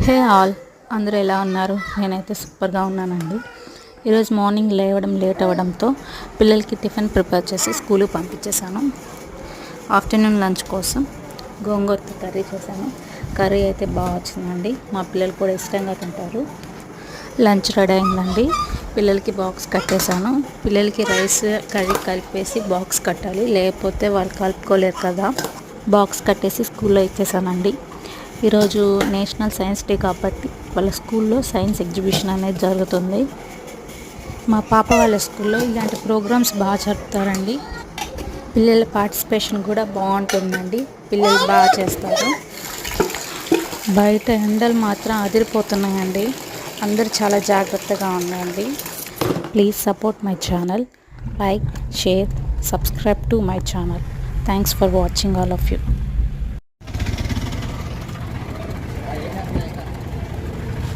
Hey all, అందరూ ఎలా ఉన్నారు? నేనైతే సూపర్గా ఉన్నానండి. ఈరోజు మార్నింగ్ లేవడం లేట్ అవ్వడంతో పిల్లలకి టిఫిన్ ప్రిపేర్ చేసి స్కూల్కి పంపించేశాను. ఆఫ్టర్నూన్ లంచ్ కోసం గోంగూరతో కర్రీ చేశాను. కర్రీ అయితే బాగా వచ్చిందండి. మా పిల్లలు కూడా ఇష్టంగా తింటారు. లంచ్ రెడీ అయిందండి. పిల్లలకి బాక్స్ కట్టేశాను. పిల్లలకి రైస్ కర్రీ కలిపేసి బాక్స్ కట్టాలి, లేకపోతే వాళ్ళు కలుపుకోలేరు కదా. బాక్స్ కట్టేసి స్కూల్లో ఇచ్చేసానండి. ఈరోజు నేషనల్ సైన్స్ డే కాబట్టి వాళ్ళ స్కూల్లో సైన్స్ ఎగ్జిబిషన్ అనేది జరుగుతుంది. మా పాప వాళ్ళ స్కూల్లో ఇలాంటి ప్రోగ్రామ్స్ బాగా జరుపుతారండి. పిల్లల పార్టిసిపేషన్ కూడా బాగుంటుందండి. పిల్లలు బాగా చేస్తారు. బయట ఎండలు మాత్రం అదిరిపోతున్నాయండి. అందరూ చాలా జాగ్రత్తగా ఉండండి. Please support my channel, like, share, subscribe to my channel. Thanks for watching all of you.